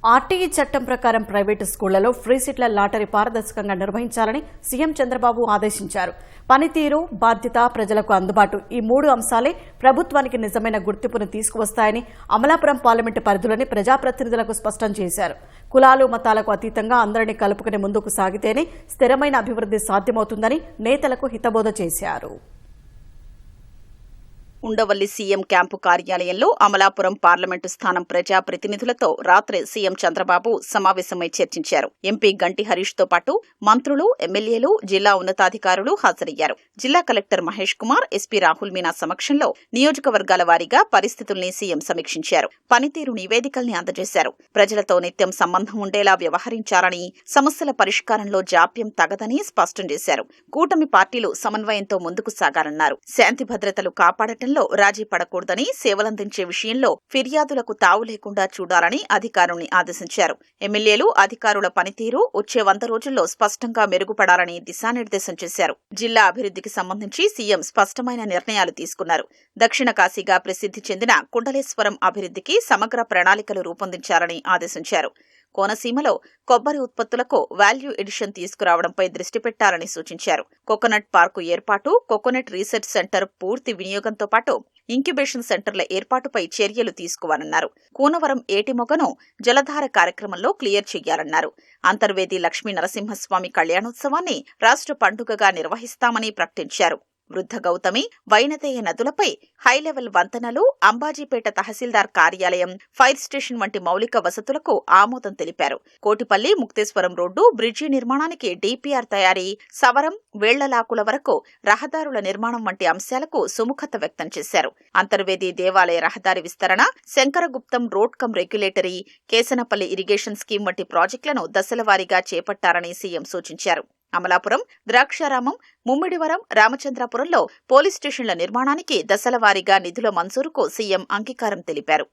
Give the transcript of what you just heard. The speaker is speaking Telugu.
ఆర్టీఈ చట్టం ప్రకారం ప్రైవేటు స్కూళ్లలో ఫ్రీ సీట్ల లాటరీ పారదర్శకంగా నిర్వహించాలని సీఎం చంద్రబాబు ఆదేశించారు. పనితీరు, బాధ్యత, ప్రజలకు అందుబాటు ఈ మూడు అంశాలే ప్రభుత్వానికి నిజమైన గుర్తింపును తీసుకువస్తాయని అమలాపురం పార్లమెంటు పరిధిలోని ప్రజాప్రతినిధులకు స్పష్టం చేశారు. కులాలు, మతాలకు అతీతంగా అందరినీ కలుపుకుని ముందుకు సాగితేనే స్థిరమైన అభివృద్ధి సాధ్యమవుతుందని నేతలకు హితబోధ చేశారు. ఉండవల్లి సీఎం క్యాంపు కార్యాలయంలో అమలాపురం పార్లమెంటు స్థానం ప్రజాప్రతినిధులతో రాత్రి సీఎం చంద్రబాబు సమావేశమై చర్చించారు. ఎంపీ గంటి హరీష్ తో పాటు మంత్రులు, ఎమ్మెల్యేలు, జిల్లా ఉన్నతాధికారులు హాజరయ్యారు. జిల్లా కలెక్టర్ మహేష్ కుమార్, ఎస్పీ రాహుల్ మీనా సమక్షంలో నియోజకవర్గాల వారీగా పరిస్థితుల్ని సీఎం సమీక్షించారు. పనితీరు నివేదికల్ని అందజేశారు. ప్రజలతో నిత్యం సంబంధం ఉండేలా వ్యవహరించాలని, సమస్యల పరిష్కారంలో జాప్యం తగదని స్పష్టం చేశారు. కూటమి పార్టీలు సమన్వయంతో ముందుకు సాగాలన్నారు. శాంతి భద్రతలు కాపాడటం రాజీ పడకూడదని, సేవలందించే విషయంలో ఫిర్యాదులకు తావు లేకుండా చూడాలని అధికారుల్ని ఆదేశించారు. ఎమ్మెల్యేలు, అధికారుల పనితీరు వచ్చే 100 రోజుల్లో స్పష్టంగా మెరుగుపడాలని దిశానిర్దేశం చేశారు. జిల్లా అభివృద్ధికి సంబంధించి సీఎం స్పష్టమైన నిర్ణయాలు తీసుకున్నారు. దక్షిణ కాశీగా ప్రసిద్ధి చెందిన కుండలేశ్వరం అభివృద్ధికి సమగ్ర ప్రణాళికలు రూపొందించాలని ఆదేశించారు. కోనసీమలో కొబ్బరి ఉత్పత్తులకు వాల్యూ ఎడిషన్ తీసుకురావడంపై దృష్టి పెట్టాలని సూచించారు. కోకోనట్ పార్కు ఏర్పాటు, కోకోనట్ రీసెర్చ్ సెంటర్ పూర్తి వినియోగంతో పాటు ఇంక్యుబేషన్ సెంటర్ల ఏర్పాటుపై చర్యలు తీసుకోవాలన్నారు. కూనవరం ఏటిమొగను జలధార కార్యక్రమంలో క్లియర్ చేయాలన్నారు. అంతర్వేది లక్ష్మీ నరసింహస్వామి కళ్యాణోత్సవాన్ని రాష్ట్ర పండుగగా నిర్వహిస్తామని ప్రకటించారు. వృద్ధ గౌతమి, వైనతేయ నదులపై హైలెవెల్ వంతెనలు, అంబాజీపేట తహసీల్దార్ కార్యాలయం, ఫైర్ స్టేషన్ వంటి మౌలిక వసతులకు ఆమోదం తెలిపారు. కోటిపల్లి, ముక్తేశ్వరం రోడ్డు, బ్రిడ్జి నిర్మాణానికి డీపీఆర్ తయారీ, సవరం, వేళ్లలాకుల వరకు రహదారుల నిర్మాణం వంటి అంశాలకు సుముఖత వ్యక్తం చేశారు. అంతర్వేది దేవాలయ రహదారి విస్తరణ, Shankaraguptam road come regulatory, Kesanapalli irrigation scheme వంటి ప్రాజెక్టులను దశలవారీగా చేపట్టారని సీఎం సూచించారు. అమలాపురం, ద్రాక్షారామం, ముమ్మిడివరం, రామచంద్రాపురంలో పోలీస్ స్టేషన్ల నిర్మాణానికి దశలవారీగా నిధుల మంజూరుకు సీఎం అంగీకారం తెలిపారు.